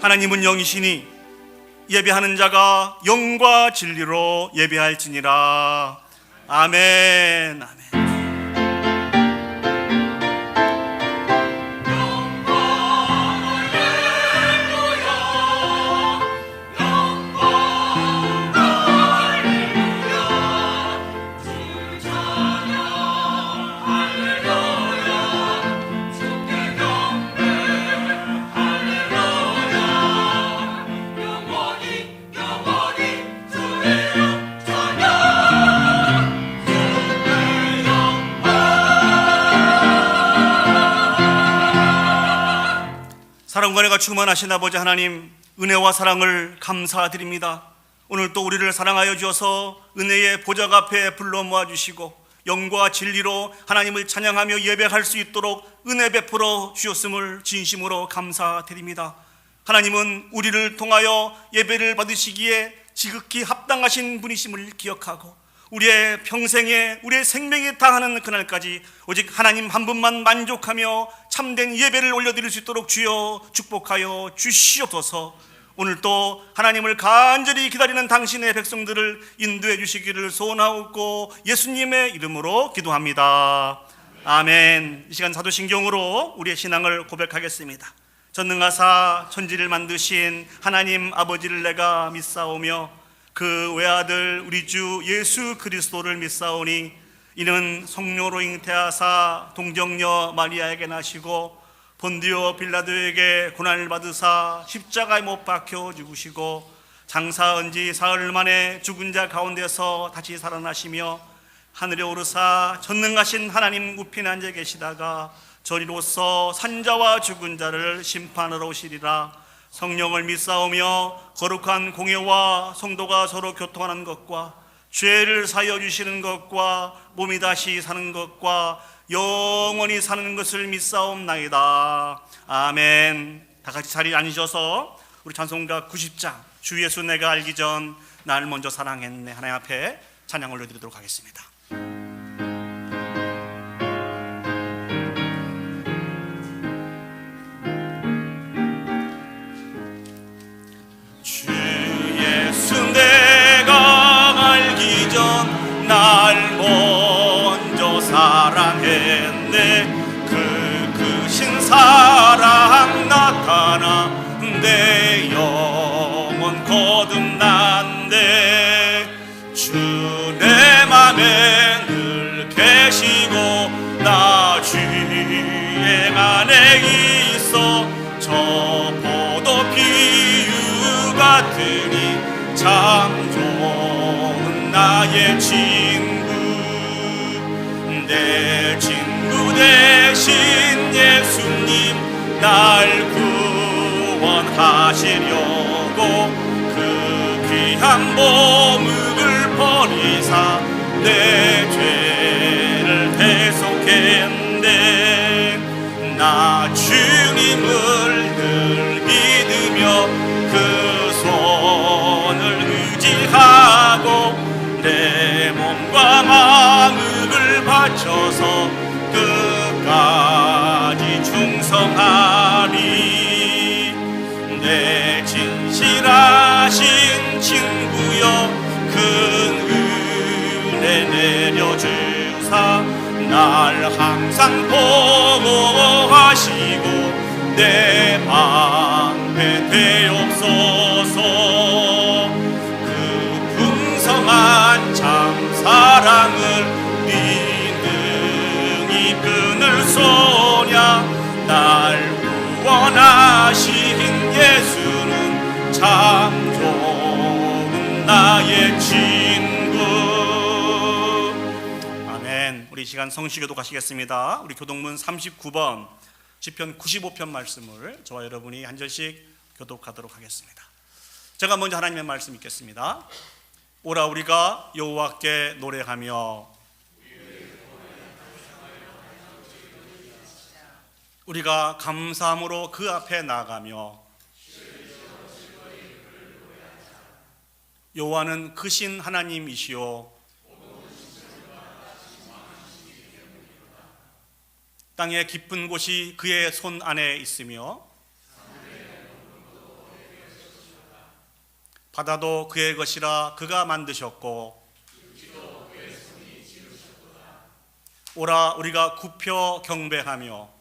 하나님은 영이시니 예배하는 자가 영과 진리로 예배할지니라. 아멘. 아멘. 사랑관회가 충만하신 아버지 하나님, 은혜와 사랑을 감사드립니다. 오늘 또 우리를 사랑하여 주셔서 은혜의 보좌 앞에 불러 모아주시고 영과 진리로 하나님을 찬양하며 예배할 수 있도록 은혜 베풀어 주셨음을 진심으로 감사드립니다. 하나님은 우리를 통하여 예배를 받으시기에 지극히 합당하신 분이심을 기억하고 우리의 평생에 우리의 생명에 다하는 그날까지 오직 하나님 한 분만 만족하며 참된 예배를 올려드릴 수 있도록 주여 축복하여 주시옵소서. 오늘 또 하나님을 간절히 기다리는 당신의 백성들을 인도해 주시기를 소원하옵고 예수님의 이름으로 기도합니다. 아멘. 이 시간 사도신경으로 우리의 신앙을 고백하겠습니다. 전능하사 천지를 만드신 하나님 아버지를 내가 믿사오며 그 외아들 우리 주 예수 그리스도를 믿사오니 이는 성령으로 잉태하사 동정녀 마리아에게 나시고 본디오 빌라도에게 고난을 받으사 십자가에 못 박혀 죽으시고 장사한 지 사흘 만에 죽은 자 가운데서 다시 살아나시며 하늘에 오르사 전능하신 하나님 우편에 앉아 계시다가 저리로서 산자와 죽은 자를 심판하러 오시리라. 성령을 믿사오며 거룩한 공예와 성도가 서로 교통하는 것과 죄를 사하여 주시는 것과 몸이 다시 사는 것과 영원히 사는 것을 믿사옵나이다. 아멘. 다 같이 자리에 앉으셔서 우리 찬송가 90장 주 예수 내가 알기 전 나를 먼저 사랑했네 하나님 앞에 찬양 올려드리도록 하겠습니다. 내가 알기 전 날 먼저 사랑했네. 그 크신 사랑 나타나 내 영혼 거듭난대. 주 내 맘에 늘 계시고 나 주의 안에 있어. 저 포도 비유 같으니 참 좋은 나의 친구. 내 친구 되신 예수님 날 구원하시려고 그 귀한 몸을 버리사 내 죄를 대속했네. 나 주님을 늘 믿으며 그 손을 의지하고 내 몸과 마음을 바쳐서 끝까지 충성하리. 내 진실하신 친구여 큰 은혜 내려주사 날 항상 보호하시고 내 방패 되옵소서. 그 풍성한 참 사랑을 믿음이 끊을 소냐. 날 구원하신 예수는 참 좋은 나의 친구. 아멘. 우리 이 시간 성시교도 가시겠습니다. 우리 교독문 39번 시편 95편 말씀을 저와 여러분이 한 절씩 교독하도록 하겠습니다. 제가 먼저 하나님의 말씀 읽겠습니다. 오라 우리가 여호와께 노래하며 우리가 감사함으로 그 앞에 나아가며 여호와는 크신 하나님이시오 땅의 깊은 곳이 그의 손 안에 있으며 바다도 그의 것이라 그가 만드셨고 오라 우리가 굽혀 경배하며.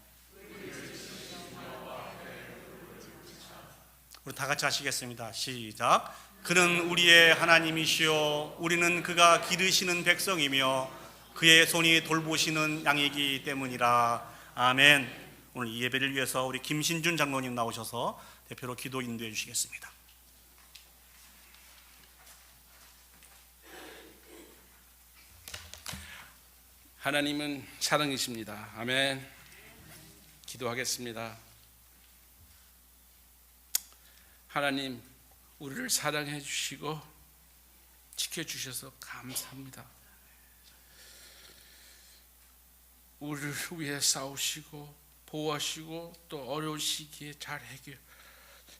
우리 다 같이 하시겠습니다. 시작. 그는 우리의 하나님이시요 우리는 그가 기르시는 백성이며 그의 손이 돌보시는 양이기 때문이라. 아멘. 오늘 이 예배를 위해서 우리 김신준 장로님 나오셔서 대표로 기도 인도해 주시겠습니다. 하나님은 사랑이십니다. 아멘. 기도하겠습니다. 하나님, 우리를 사랑해 주시고 지켜주셔서 감사합니다. 우리를 위해 싸우시고 보호하시고 또 어려운 시기에 잘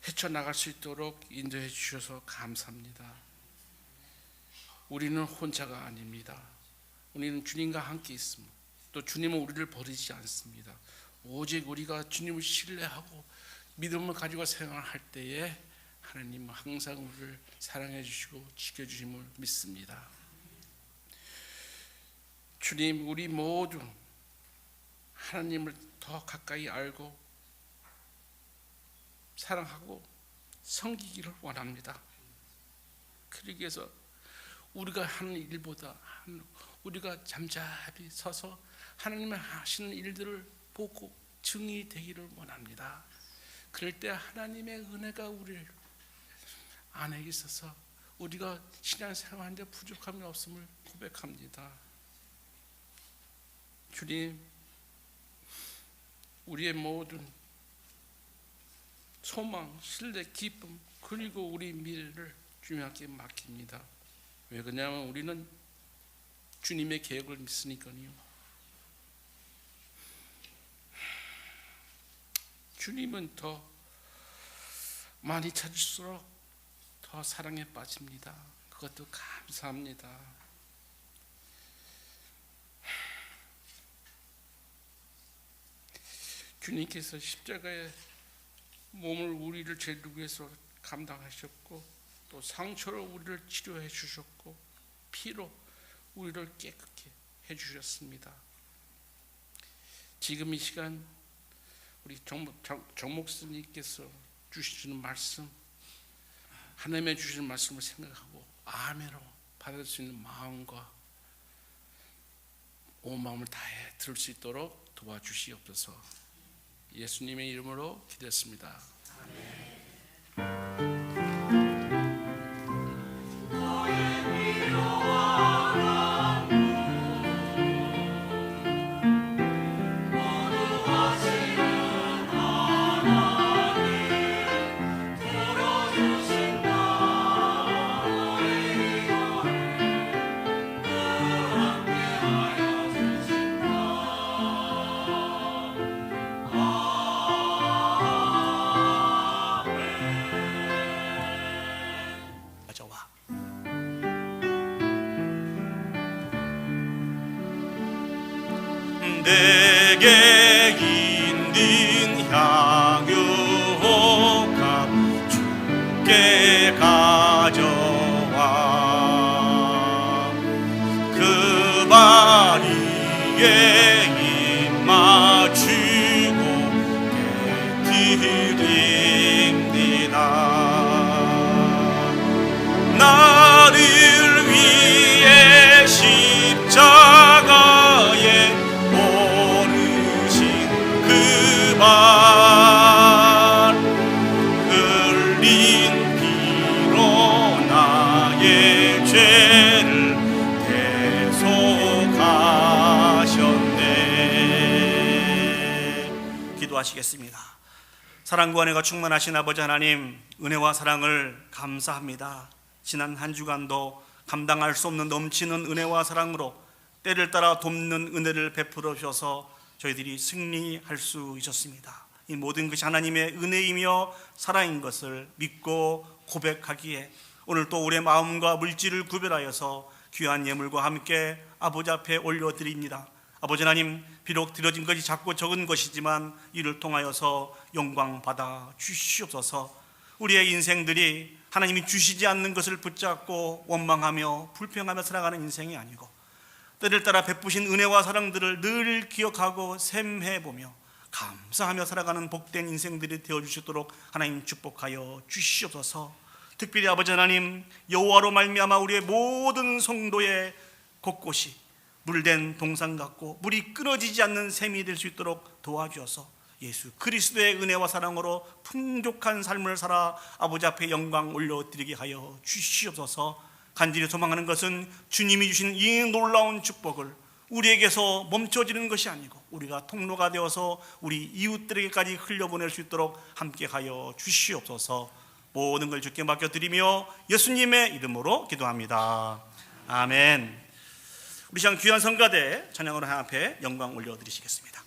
헤쳐나갈 수 있도록 인도해 주셔서 감사합니다. 우리는 혼자가 아닙니다. 우리는 주님과 함께 있습니다. 또 주님은 우리를 버리지 않습니다. 오직 우리가 주님을 신뢰하고 믿음을 가지고 생활할 때에 하나님은 항상 우리를 사랑해 주시고 지켜주심을 믿습니다. 주님, 우리 모두 하나님을 더 가까이 알고 사랑하고 섬기기를 원합니다. 그러기 위해서 우리가 하는 일보다 우리가 잠잠히 서서 하나님의 하시는 일들을 보고 증인이 되기를 원합니다. 그럴 때 하나님의 은혜가 우리 안에 있어서 우리가 신앙생활하는데 부족함이 없음을 고백합니다. 주님, 우리의 모든 소망, 신뢰, 기쁨 그리고 우리 미래를 주님께 맡깁니다. 왜 그러냐면 우리는 주님의 계획을 믿으니까요. 주님은 더 많이 찾을수록 더 사랑에 빠집니다. 그것도 감사합니다. 주님께서 십자가의 몸을 우리를 죄를 위해서 감당하셨고 또 상처로 우리를 치료해 주셨고 피로 우리를 깨끗게 해주셨습니다. 지금 이 시간 우리 정 목사님께서 주시는 말씀, 하나님의 주시는 말씀을 생각하고 아멘으로 받을 수 있는 마음과 온 마음을 다해 들을 수 있도록 도와주시옵소서. 예수님의 이름으로 기도했습니다. 아멘. 내게 있는 향유가 주께 가져와 그 바위에 입 맞추고 깨뜨립니다. 나를 위해 십자가에 흘린 피로 나의 죄를 대속하셨네. 기도하시겠습니다. 사랑과 은혜가 충만하신 아버지 하나님, 은혜와 사랑을 감사합니다. 지난 한 주간도 감당할 수 없는 넘치는 은혜와 사랑으로 때를 따라 돕는 은혜를 베풀어 주셔서 저희들이 승리할 수 있었습니다. 이 모든 것이 하나님의 은혜이며 사랑인 것을 믿고 고백하기에 오늘 또 우리의 마음과 물질을 구별하여서 귀한 예물과 함께 아버지 앞에 올려드립니다. 아버지 하나님, 비록 드려진 것이 작고 적은 것이지만 이를 통하여서 영광 받아 주시옵소서. 우리의 인생들이 하나님이 주시지 않는 것을 붙잡고 원망하며 불평하며 살아가는 인생이 아니고 때를 따라 베푸신 은혜와 사랑들을 늘 기억하고 샘해보며 감사하며 살아가는 복된 인생들이 되어주시도록 하나님 축복하여 주시옵소서. 특별히 아버지 하나님, 여호와로 말미암아 우리의 모든 성도의 곳곳이 물된 동상 같고 물이 끊어지지 않는 샘이 될 수 있도록 도와주어서 예수 그리스도의 은혜와 사랑으로 풍족한 삶을 살아 아버지 앞에 영광 올려드리게 하여 주시옵소서. 간절히 소망하는 것은 주님이 주신 이 놀라운 축복을 우리에게서 멈춰지는 것이 아니고 우리가 통로가 되어서 우리 이웃들에게까지 흘려보낼 수 있도록 함께하여 주시옵소서. 모든 걸 주께 맡겨드리며 예수님의 이름으로 기도합니다. 아멘. 우리 시간 귀한 성가대 찬양으로 하나님 앞에 영광 올려드리시겠습니다.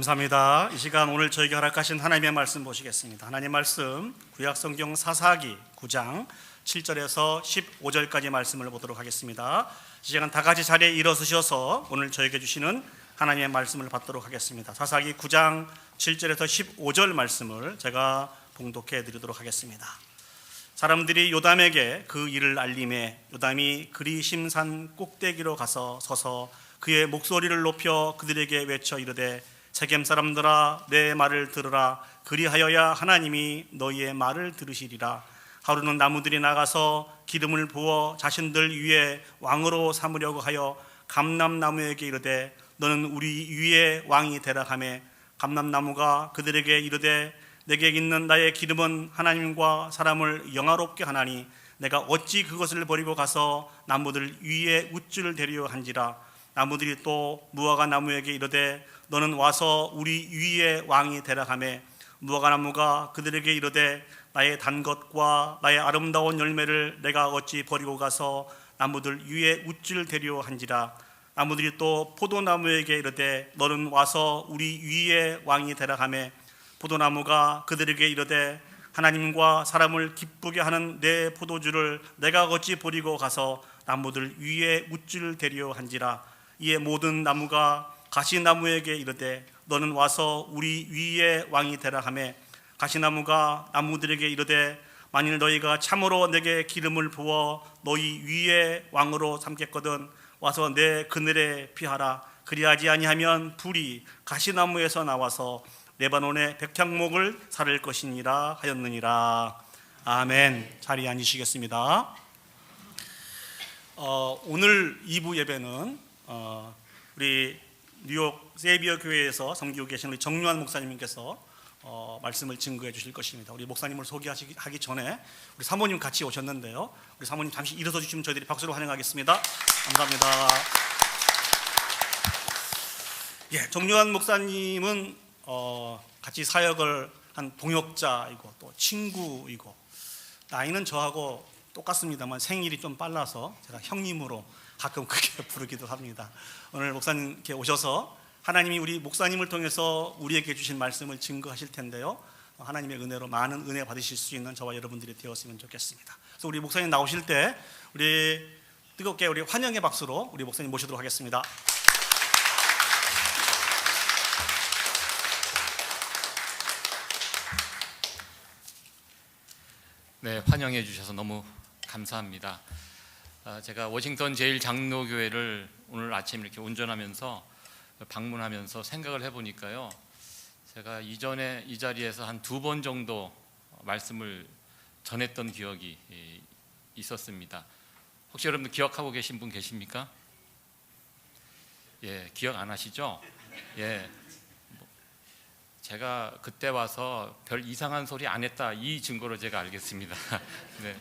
감사합니다. 이 시간 오늘 저에게 허락하신 하나님의 말씀 보시겠습니다. 하나님의 말씀 구약성경 사사기 9장 7절에서 15절까지 말씀을 보도록 하겠습니다. 이 시간 다 같이 자리에 일어서셔서 오늘 저에게 주시는 하나님의 말씀을 받도록 하겠습니다. 사사기 9장 7절에서 15절 말씀을 제가 봉독해 드리도록 하겠습니다. 사람들이 요담에게 그 일을 알림해 요담이 그리심산 꼭대기로 가서 서서 그의 목소리를 높여 그들에게 외쳐 이르되 세겜 사람들아 내 말을 들으라. 그리하여야 하나님이 너희의 말을 들으시리라. 하루는 나무들이 나가서 기름을 부어 자신들 위에 왕으로 삼으려고 하여 감람나무에게 이르되 너는 우리 위에 왕이 되라 하매 감람나무가 그들에게 이르되 내게 있는 나의 기름은 하나님과 사람을 영화롭게 하나니 내가 어찌 그것을 버리고 가서 나무들 위에 우쭐 대려 한지라. 나무들이 또 무화과 나무에게 이르되 너는 와서 우리 위의 왕이 되라 하매 무화과 나무가 그들에게 이르되 나의 단 것과 나의 아름다운 열매를 내가 어찌 버리고 가서 나무들 위에 우쭐 대려 한지라. 나무들이 또 포도나무에게 이르되 너는 와서 우리 위의 왕이 되라 하매 포도나무가 그들에게 이르되 하나님과 사람을 기쁘게 하는 내 포도주를 내가 어찌 버리고 가서 나무들 위에 우쭐 대려 한지라. 이에 모든 나무가 가시나무에게 이르되 너는 와서 우리 위의 왕이 되라 하매 가시나무가 나무들에게 이르되 만일 너희가 참으로 내게 기름을 부어 너희 위의 왕으로 삼겠거든 와서 내 그늘에 피하라. 그리하지 아니하면 불이 가시나무에서 나와서 레바논의 백향목을 사를 것이니라 하였느니라. 아멘. 자리에 앉으시겠습니다. 오늘 2부 예배는 우리 뉴욕 세비어 교회에서 섬기고 계신 우리 정유한 목사님께서 말씀을 증거해 주실 것입니다. 우리 목사님을 소개하기 전에 우리 사모님 같이 오셨는데요. 우리 사모님 잠시 일어서 주시면 저희들이 박수로 환영하겠습니다. 감사합니다. 예, 정유한 목사님은 같이 사역을 한 동역자이고 또 친구이고 나이는 저하고 똑같습니다만 생일이 좀 빨라서 제가 형님으로 가끔 그렇게 부르기도 합니다. 오늘 목사님께 오셔서 하나님이 우리 목사님을 통해서 우리에게 주신 말씀을 증거하실 텐데요. 하나님의 은혜로 많은 은혜 받으실 수 있는 저와 여러분들이 되었으면 좋겠습니다. 그래서 우리 목사님 나오실 때 우리 뜨겁게 우리 환영의 박수로 우리 목사님 모시도록 하겠습니다. 네, 환영해 주셔서 너무 감사합니다. 제가 워싱턴 제1장로교회를 오늘 아침 이렇게 운전하면서 방문하면서 생각을 해보니까요, 제가 이전에 이 자리에서 한 2번 정도 말씀을 전했던 기억이 있었습니다. 혹시 여러분들 기억하고 계신 분 계십니까? 예, 기억 안 하시죠? 예, 제가 그때 와서 별 이상한 소리 안 했다, 이 증거로 제가 알겠습니다. 네,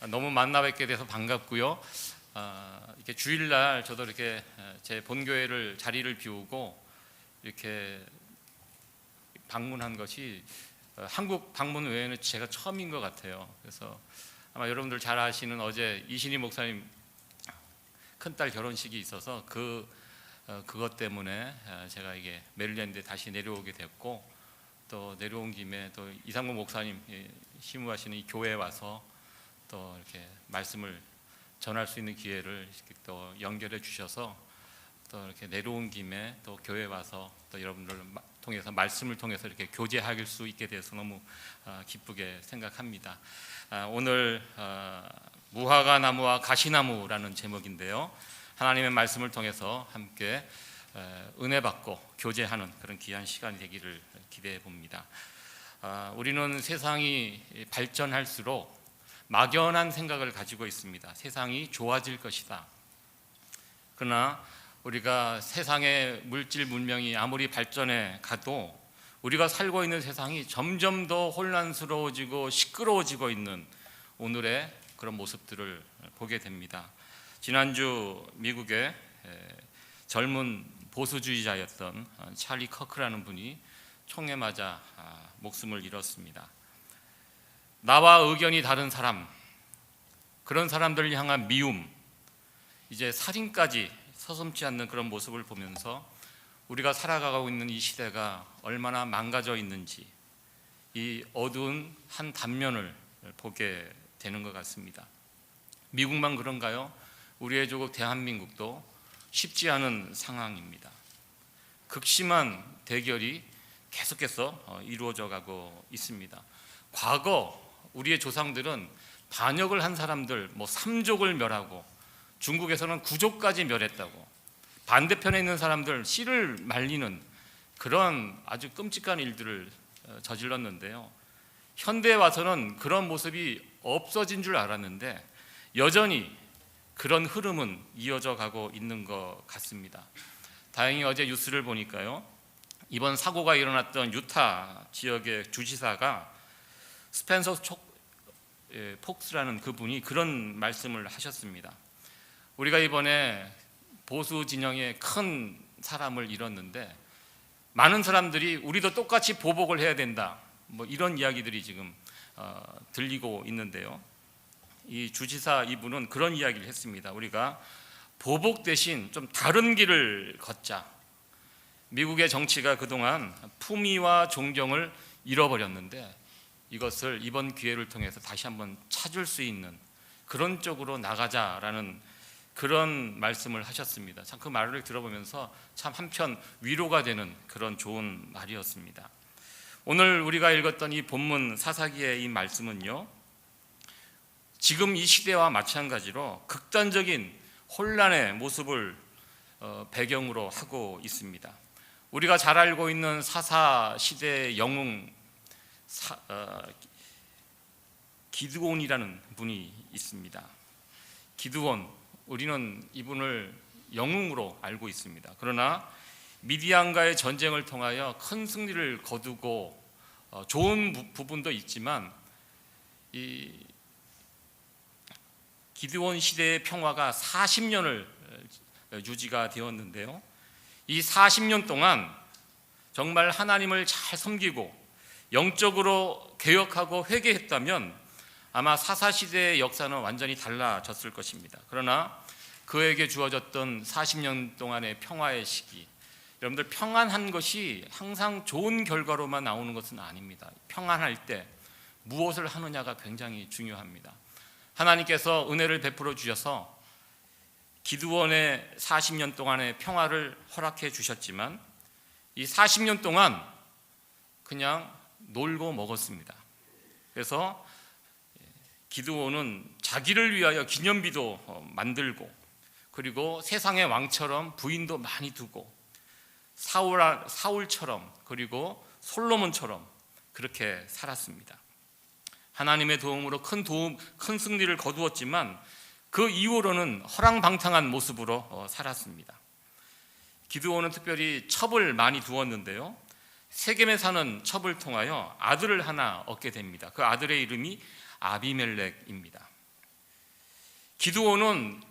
너무 만나 뵙게 돼서 반갑고요. 이렇게 주일날 저도 이렇게 제 본교회를 자리를 비우고 이렇게 방문한 것이 한국 방문 외에는 제가 처음인 것 같아요. 그래서 아마 여러분들 잘 아시는 어제 이신희 목사님 큰딸 결혼식이 있어서 그것 때문에 제가 이게 메릴랜드에 다시 내려오게 됐고, 또 내려온 김에 또 이상무 목사님 심우하시는 이 교회에 와서 또 이렇게 말씀을 전할 수 있는 기회를 또 연결해 주셔서 또 이렇게 내려온 김에 또 교회에 와서 또 여러분들을 통해서 말씀을 통해서 이렇게 교제할 수 있게 돼서 너무 기쁘게 생각합니다. 오늘 무화과 나무와 가시나무라는 제목인데요, 하나님의 말씀을 통해서 함께 은혜 받고 교제하는 그런 귀한 시간이 되기를 기대해 봅니다. 우리는 세상이 발전할수록 막연한 생각을 가지고 있습니다. 세상이 좋아질 것이다. 그러나 우리가 세상의 물질 문명이 아무리 발전해 가도 우리가 살고 있는 세상이 점점 더 혼란스러워지고 시끄러워지고 있는 오늘의 그런 모습들을 보게 됩니다. 지난주 미국의 젊은 보수주의자였던 찰리 커크라는 분이 총에 맞아 목숨을 잃었습니다. 나와 의견이 다른 사람, 그런 사람들을 향한 미움, 이제 살인까지 서슴지 않는 그런 모습을 보면서 우리가 살아가고 있는 이 시대가 얼마나 망가져 있는지 이 어두운 한 단면을 보게 되는 것 같습니다. 미국만 그런가요? 우리의 조국 대한민국도 쉽지 않은 상황입니다. 극심한 대결이 계속해서 이루어져 가고 있습니다. 과거 우리의 조상들은 반역을 한 사람들, 삼족을 멸하고 중국에서는 구족까지 멸했다고, 반대편에 있는 사람들 씨를 말리는 그런 아주 끔찍한 일들을 저질렀는데요, 현대에 와서는 그런 모습이 없어진 줄 알았는데 여전히 그런 흐름은 이어져 가고 있는 것 같습니다. 다행히 어제 뉴스를 보니까요, 이번 사고가 일어났던 유타 지역의 주지사가 스펜서 폭스라는 그분이 그런 말씀을 하셨습니다. 우리가 이번에 보수 진영의 큰 사람을 잃었는데 많은 사람들이 우리도 똑같이 보복을 해야 된다, 뭐 이런 이야기들이 지금 들리고 있는데요. 이 주지사 이분은 그런 이야기를 했습니다. 우리가 보복 대신 좀 다른 길을 걷자. 미국의 정치가 그동안 품위와 존경을 잃어버렸는데 이것을 이번 기회를 통해서 다시 한번 찾을 수 있는 그런 쪽으로 나가자라는 그런 말씀을 하셨습니다. 참 그 말을 들어보면서 참 한편 위로가 되는 그런 좋은 말이었습니다. 오늘 우리가 읽었던 이 본문 사사기의 이 말씀은요, 지금 이 시대와 마찬가지로 극단적인 혼란의 모습을 배경으로 하고 있습니다. 우리가 잘 알고 있는 사사 시대의 영웅 기드온이라는 분이 있습니다. 기드온, 우리는 이분을 영웅으로 알고 있습니다. 그러나 미디안과의 전쟁을 통하여 큰 승리를 거두고 좋은 부분도 있지만 이 기드온 시대의 평화가 40년을 유지가 되었는데요. 이 40년 동안 정말 하나님을 잘 섬기고 영적으로 개혁하고 회개했다면 아마 사사시대의 역사는 완전히 달라졌을 것입니다. 그러나 그에게 주어졌던 40년 동안의 평화의 시기, 여러분들 평안한 것이 항상 좋은 결과로만 나오는 것은 아닙니다. 평안할 때 무엇을 하느냐가 굉장히 중요합니다. 하나님께서 은혜를 베풀어 주셔서 기드온의 40년 동안의 평화를 허락해 주셨지만 이 40년 동안 그냥 놀고 먹었습니다. 그래서 기드온은 자기를 위하여 기념비도 만들고 그리고 세상의 왕처럼 부인도 많이 두고 사울처럼 그리고 솔로몬처럼 그렇게 살았습니다. 하나님의 도움으로 큰 승리를 거두었지만 그 이후로는 허랑방탕한 모습으로 살았습니다. 기드온은 특별히 첩을 많이 두었는데요, 세겜에 사는 첩을 통하여 아들을 하나 얻게 됩니다. 그 아들의 이름이 아비멜렉입니다. 기드온은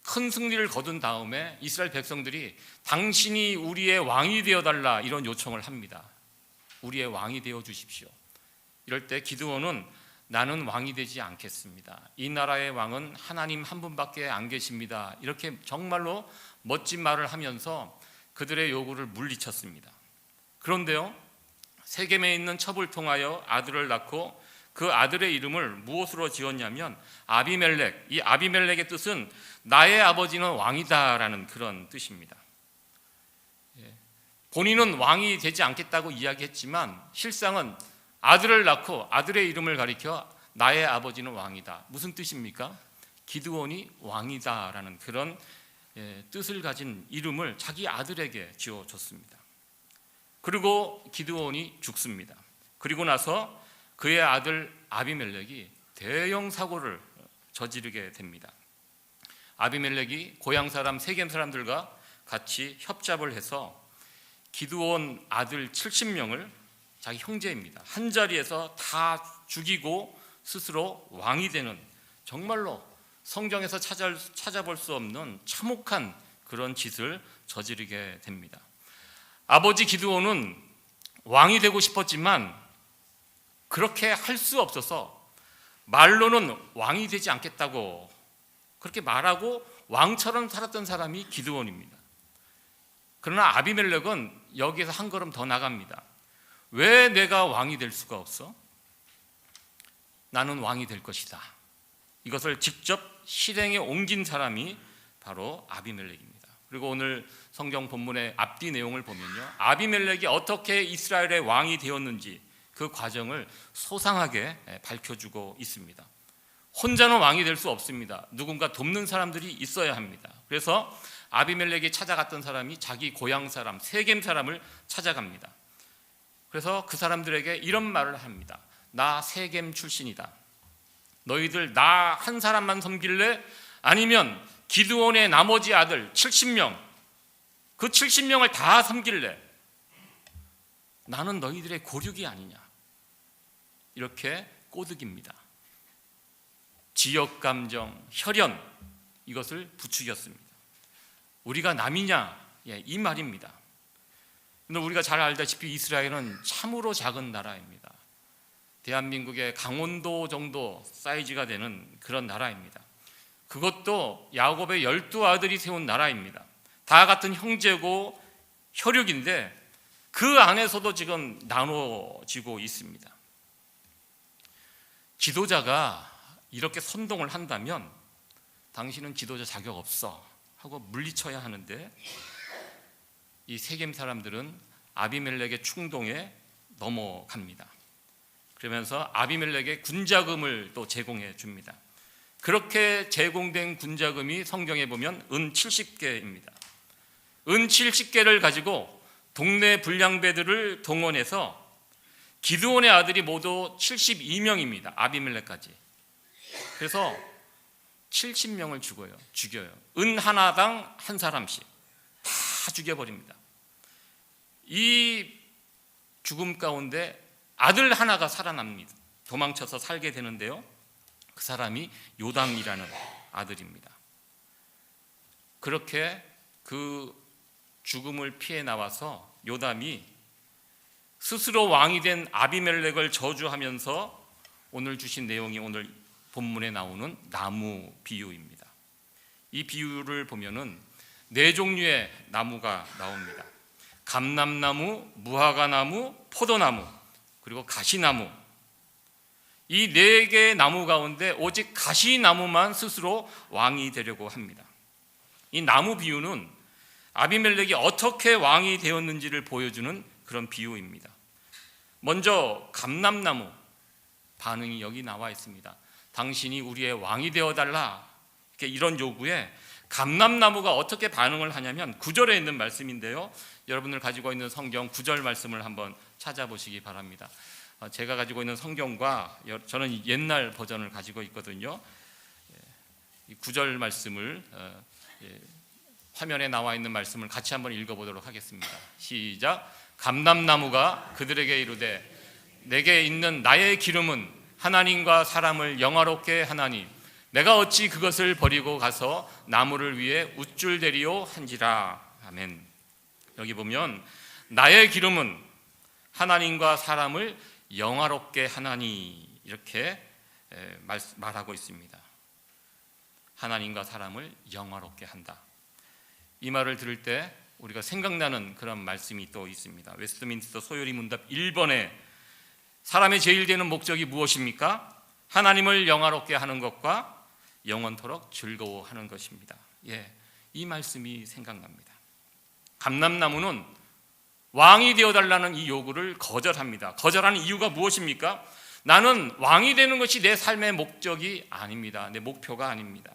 큰 승리를 거둔 다음에 이스라엘 백성들이 당신이 우리의 왕이 되어달라 이런 요청을 합니다. 우리의 왕이 되어 주십시오. 이럴 때 기드온은 나는 왕이 되지 않겠습니다. 이 나라의 왕은 하나님 한 분밖에 안 계십니다. 이렇게 정말로 멋진 말을 하면서 그들의 요구를 물리쳤습니다. 그런데요, 세겜에 있는 첩을 통하여 아들을 낳고 그 아들의 이름을 무엇으로 지었냐면 아비멜렉. 이 아비멜렉의 뜻은 나의 아버지는 왕이다라는 그런 뜻입니다. 본인은 왕이 되지 않겠다고 이야기했지만 실상은 아들을 낳고 아들의 이름을 가리켜 나의 아버지는 왕이다. 무슨 뜻입니까? 기드온이 왕이다라는 그런 뜻을 가진 이름을 자기 아들에게 지어줬습니다. 그리고 기드온이 죽습니다. 그리고 나서 그의 아들 아비멜렉이 대형 사고를 저지르게 됩니다. 아비멜렉이 고향 사람 세겜 사람들과 같이 협잡을 해서 기드온 아들 70명을 자기 형제입니다. 한 자리에서 다 죽이고 스스로 왕이 되는, 정말로 성경에서 찾아볼 수 없는 참혹한 그런 짓을 저지르게 됩니다. 아버지 기드온은 왕이 되고 싶었지만 그렇게 할 수 없어서 말로는 왕이 되지 않겠다고 그렇게 말하고 왕처럼 살았던 사람이 기드온입니다. 그러나 아비멜렉은 여기에서 한 걸음 더 나갑니다. 왜 내가 왕이 될 수가 없어? 나는 왕이 될 것이다. 이것을 직접 실행에 옮긴 사람이 바로 아비멜렉입니다. 그리고 오늘 성경 본문의 앞뒤 내용을 보면요, 아비멜렉이 어떻게 이스라엘의 왕이 되었는지 그 과정을 소상하게 밝혀주고 있습니다. 혼자는 왕이 될 수 없습니다. 누군가 돕는 사람들이 있어야 합니다. 그래서 아비멜렉이 찾아갔던 사람이 자기 고향 사람 세겜 사람을 찾아갑니다. 그래서 그 사람들에게 이런 말을 합니다. 나 세겜 출신이다. 너희들 나 한 사람만 섬길래? 아니면 기드온의 나머지 아들 70명, 그 70명을 다 섬길래? 나는 너희들의 고륙이 아니냐. 이렇게 꼬드깁니다. 지역감정, 혈연, 이것을 부추겼습니다. 우리가 남이냐? 이 말입니다. 근데 우리가 잘 알다시피 이스라엘은 참으로 작은 나라입니다. 대한민국의 강원도 정도 사이즈가 되는 그런 나라입니다. 그것도 야곱의 12아들이 세운 나라입니다. 다 같은 형제고 혈육인데 그 안에서도 지금 나눠지고 있습니다. 지도자가 이렇게 선동을 한다면 당신은 지도자 자격 없어 하고 물리쳐야 하는데, 이 세겜 사람들은 아비멜렉의 충동에 넘어갑니다. 그러면서 아비멜렉의 군자금을 또 제공해 줍니다. 그렇게 제공된 군자금이 성경에 보면 은 70개입니다. 은 70개를 가지고 동네 불량배들을 동원해서 기드온의 아들이 모두 72명입니다. 아비멜렉까지. 그래서 70명을 죽여요. 은 하나당 한 사람씩 다 죽여버립니다. 이 죽음 가운데 아들 하나가 살아납니다. 도망쳐서 살게 되는데요, 그 사람이 요담이라는 아들입니다. 그렇게 그 죽음을 피해 나와서 요담이 스스로 왕이 된 아비멜렉을 저주하면서 오늘 주신 내용이 오늘 본문에 나오는 나무 비유입니다. 이 비유를 보면은 4종류의 나무가 나옵니다. 감람나무, 무화과나무, 포도나무, 그리고 가시나무. 이 4개의 나무 가운데 오직 가시나무만 스스로 왕이 되려고 합니다. 이 나무 비유는 아비멜렉이 어떻게 왕이 되었는지를 보여주는 그런 비유입니다. 먼저 감람나무 반응이 여기 나와 있습니다. 당신이 우리의 왕이 되어달라, 이런 요구에 감람나무가 어떻게 반응을 하냐면 9절에 있는 말씀인데요, 여러분들 가지고 있는 성경 9절 말씀을 한번 찾아보시기 바랍니다. 제가 가지고 있는 성경과 저는 옛날 버전을 가지고 있거든요. 이 9절 말씀을 화면에 나와 있는 말씀을 같이 한번 읽어보도록 하겠습니다. 시작. 감람나무가 그들에게 이르되 내게 있는 나의 기름은 하나님과 사람을 영화롭게 하나니 내가 어찌 그것을 버리고 가서 나무를 위해 우쭐대리오 한지라. 아멘. 여기 보면 나의 기름은 하나님과 사람을 영화롭게 하나니, 이렇게 말하고 있습니다. 하나님과 사람을 영화롭게 한다. 이 말을 들을 때 우리가 생각나는 그런 말씀이 또 있습니다. 웨스트민스터 소요리 문답 1번에 사람의 제일 되는 목적이 무엇입니까? 하나님을 영화롭게 하는 것과 영원토록 즐거워하는 것입니다. 이 말씀이 생각납니다. 감람나무는 왕이 되어달라는 이 요구를 거절합니다. 거절하는 이유가 무엇입니까? 나는 왕이 되는 것이 내 삶의 목적이 아닙니다. 내 목표가 아닙니다.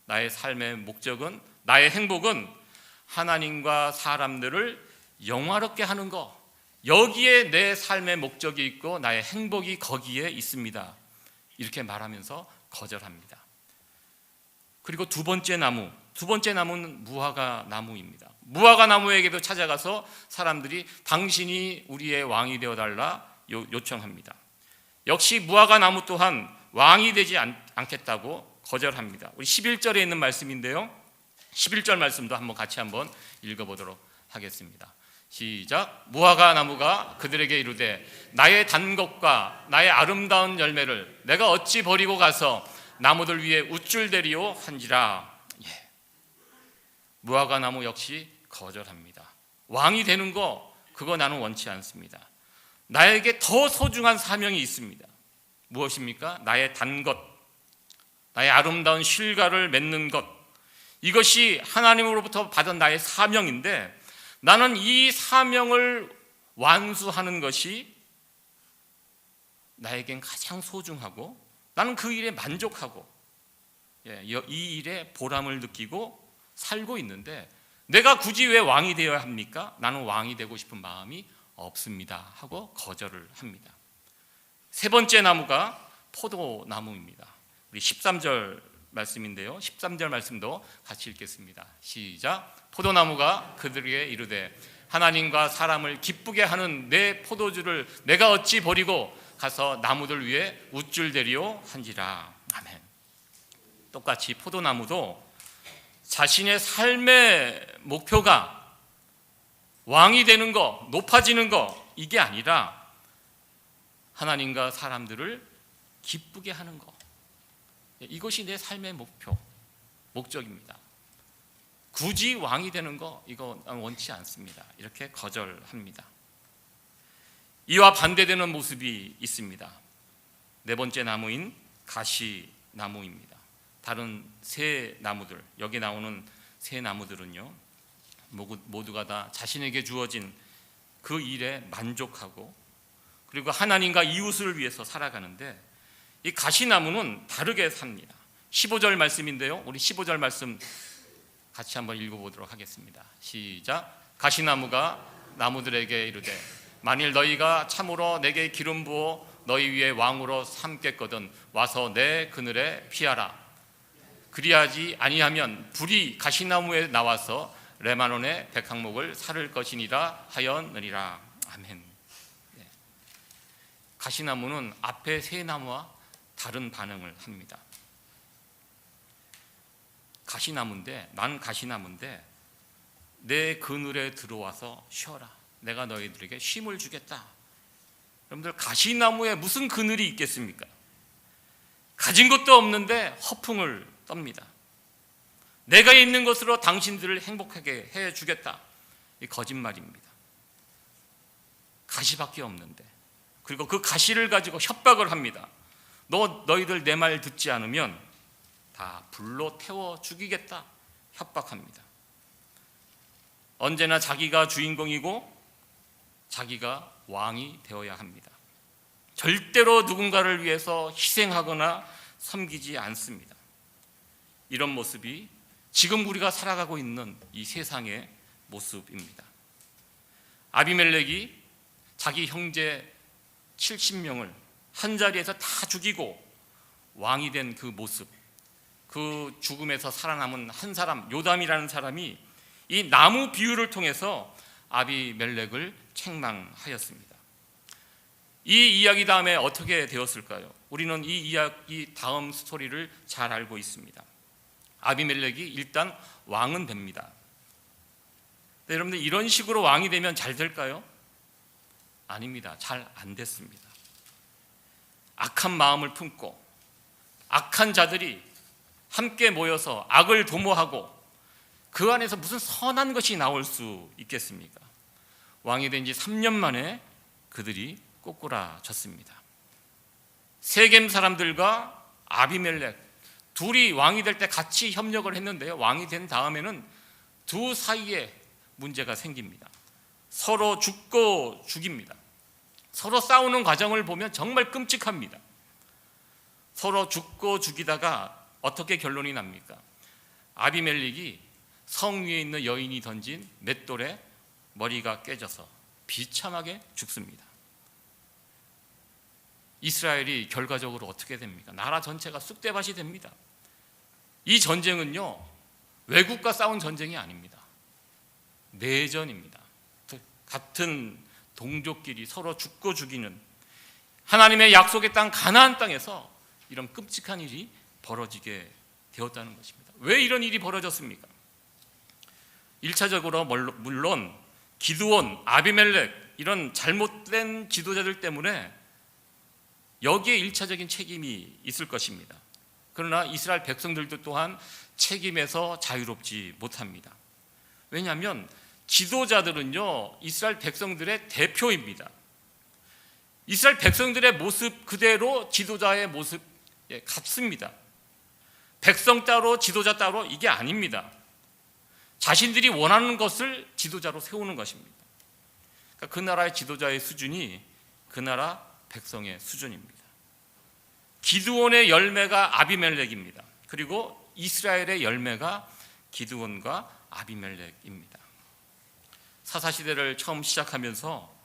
나의 삶의 목적은, 나의 행복은 하나님과 사람들을 영화롭게 하는 것, 여기에 내 삶의 목적이 있고 나의 행복이 거기에 있습니다. 이렇게 말하면서 거절합니다. 그리고 두 번째 나무는 무화과 나무입니다. 무화과 나무에게도 찾아가서 사람들이 당신이 우리의 왕이 되어달라 요청합니다. 역시 무화과 나무 또한 왕이 되지 않겠다고 거절합니다. 우리 11절에 있는 말씀인데요, 11절 말씀도 같이 한번 읽어보도록 하겠습니다. 시작. 무화과 나무가 그들에게 이르되 나의 단 것과 나의 아름다운 열매를 내가 어찌 버리고 가서 나무들 위에 우쭐대리오 한지라. 무화과 나무 역시 거절합니다. 왕이 되는 거, 그거 나는 원치 않습니다. 나에게 더 소중한 사명이 있습니다. 무엇입니까? 나의 단 것, 나의 아름다운 실과를 맺는 것, 이것이 하나님으로부터 받은 나의 사명인데, 나는 이 사명을 완수하는 것이 나에겐 가장 소중하고 나는 그 일에 만족하고 이 일에 보람을 느끼고 살고 있는데, 내가 굳이 왜 왕이 되어야 합니까? 나는 왕이 되고 싶은 마음이 없습니다 하고 거절을 합니다. 세 번째 나무가 포도나무입니다. 우리 13절 말씀인데요, 13절 말씀도 같이 읽겠습니다. 시작. 포도나무가 그들에게 이르되 하나님과 사람을 기쁘게 하는 내 포도주를 내가 어찌 버리고 가서 나무들 위에 우쭐대리오 한지라. 아멘. 똑같이 포도나무도 자신의 삶의 목표가 왕이 되는 거, 높아지는 거, 이게 아니라 하나님과 사람들을 기쁘게 하는 거. 이것이 내 삶의 목적입니다. 굳이 왕이 되는 거, 이거 원치 않습니다. 이렇게 거절합니다. 이와 반대되는 모습이 있습니다. 네 번째 나무인 가시나무입니다. 다른 새 나무들, 여기 나오는 새 나무들은요, 모두가 다 자신에게 주어진 그 일에 만족하고 그리고 하나님과 이웃을 위해서 살아가는데, 이 가시나무는 다르게 삽니다. 15절 말씀인데요, 우리 15절 말씀 같이 한번 읽어보도록 하겠습니다. 시작. 가시나무가 나무들에게 이르되 만일 너희가 참으로 내게 기름 부어 너희 위에 왕으로 삼겠거든 와서 내 그늘에 피하라. 그리하지 아니하면 불이 가시나무에 나와서 레바논의 백향목을 살을 것이니라 하였느니라. 아멘. 네. 가시나무는 앞에 새 나무와 다른 반응을 합니다. 난 가시나무인데 내 그늘에 들어와서 쉬어라. 내가 너희들에게 쉼을 주겠다. 여러분들, 가시나무에 무슨 그늘이 있겠습니까? 가진 것도 없는데 허풍을 떱니다. 내가 있는 것으로 당신들을 행복하게 해주겠다. 이 거짓말입니다. 가시밖에 없는데, 그리고 그 가시를 가지고 협박을 합니다. 너희들 내 말 듣지 않으면 다 불로 태워 죽이겠다. 협박합니다. 언제나 자기가 주인공이고 자기가 왕이 되어야 합니다. 절대로 누군가를 위해서 희생하거나 섬기지 않습니다. 이런 모습이 지금 우리가 살아가고 있는 이 세상의 모습입니다. 아비멜렉이 자기 형제 70명을 한 자리에서 다 죽이고 왕이 된 그 모습, 그 죽음에서 살아남은 한 사람, 요담이라는 사람이 이 나무 비유를 통해서 아비멜렉을 책망하였습니다. 이 이야기 다음에 어떻게 되었을까요? 우리는 이 이야기 다음 스토리를 잘 알고 있습니다. 아비멜렉이 일단 왕은 됩니다. 여러분들, 이런 식으로 왕이 되면 잘 될까요? 아닙니다. 잘 안 됐습니다. 악한 마음을 품고 악한 자들이 함께 모여서 악을 도모하고 그 안에서 무슨 선한 것이 나올 수 있겠습니까? 왕이 된 지 3년 만에 그들이 꼬꾸라졌습니다. 세겜 사람들과 아비멜렉 둘이 왕이 될 때 같이 협력을 했는데요, 왕이 된 다음에는 두 사이에 문제가 생깁니다. 서로 죽고 죽입니다. 서로 싸우는 과정을 보면 정말 끔찍합니다. 서로 죽고 죽이다가 어떻게 결론이 납니까? 아비멜렉이 성 위에 있는 여인이 던진 맷돌에 머리가 깨져서 비참하게 죽습니다. 이스라엘이 결과적으로 어떻게 됩니까? 나라 전체가 쑥대밭이 됩니다. 이 전쟁은요, 외국과 싸운 전쟁이 아닙니다. 내전입니다. 같은 동족끼리 서로 죽고 죽이는, 하나님의 약속의 땅 가나안 땅에서 이런 끔찍한 일이 벌어지게 되었다는 것입니다. 왜 이런 일이 벌어졌습니까? 1차적으로 물론 기드온, 아비멜렉 이런 잘못된 지도자들 때문에 여기에 1차적인 책임이 있을 것입니다. 그러나 이스라엘 백성들도 또한 책임에서 자유롭지 못합니다. 왜냐하면 지도자들은요, 이스라엘 백성들의 대표입니다. 이스라엘 백성들의 모습 그대로 지도자의 모습 같습니다. 백성 따로 지도자 따로 이게 아닙니다. 자신들이 원하는 것을 지도자로 세우는 것입니다. 그러니까 그 나라의 지도자의 수준이 그 나라 백성의 수준입니다. 기드온의 열매가 아비멜렉입니다. 그리고 이스라엘의 열매가 기드온과 아비멜렉입니다. 사사시대를 처음 시작하면서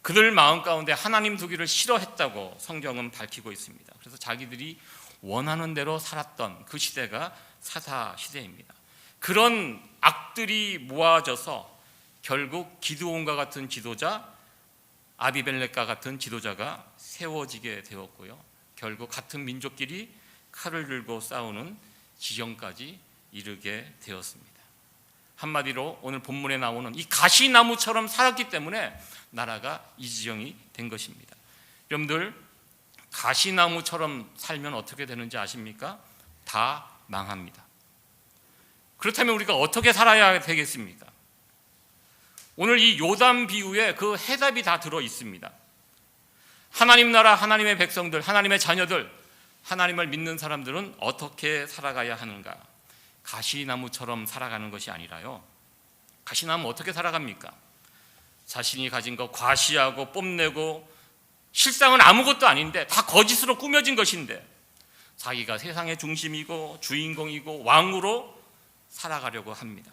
그들 마음 가운데 하나님 두기를 싫어했다고 성경은 밝히고 있습니다. 그래서 자기들이 원하는 대로 살았던 그 시대가 사사시대입니다. 그런 악들이 모아져서 결국 기드온과 같은 지도자, 아비멜렉과 같은 지도자가 세워지게 되었고요, 결국 같은 민족끼리 칼을 들고 싸우는 지경까지 이르게 되었습니다. 한마디로 오늘 본문에 나오는 이 가시나무처럼 살았기 때문에 나라가 이 지경이 된 것입니다. 여러분들, 가시나무처럼 살면 어떻게 되는지 아십니까? 다 망합니다. 그렇다면 우리가 어떻게 살아야 되겠습니까? 오늘 이 요담 비유에 그 해답이 다 들어 있습니다. 하나님 나라, 하나님의 백성들, 하나님의 자녀들, 하나님을 믿는 사람들은 어떻게 살아가야 하는가? 가시나무처럼 살아가는 것이 아니라요, 가시나무 어떻게 살아갑니까? 자신이 가진 것 과시하고 뽐내고, 실상은 아무것도 아닌데 다 거짓으로 꾸며진 것인데 자기가 세상의 중심이고 주인공이고 왕으로 살아가려고 합니다.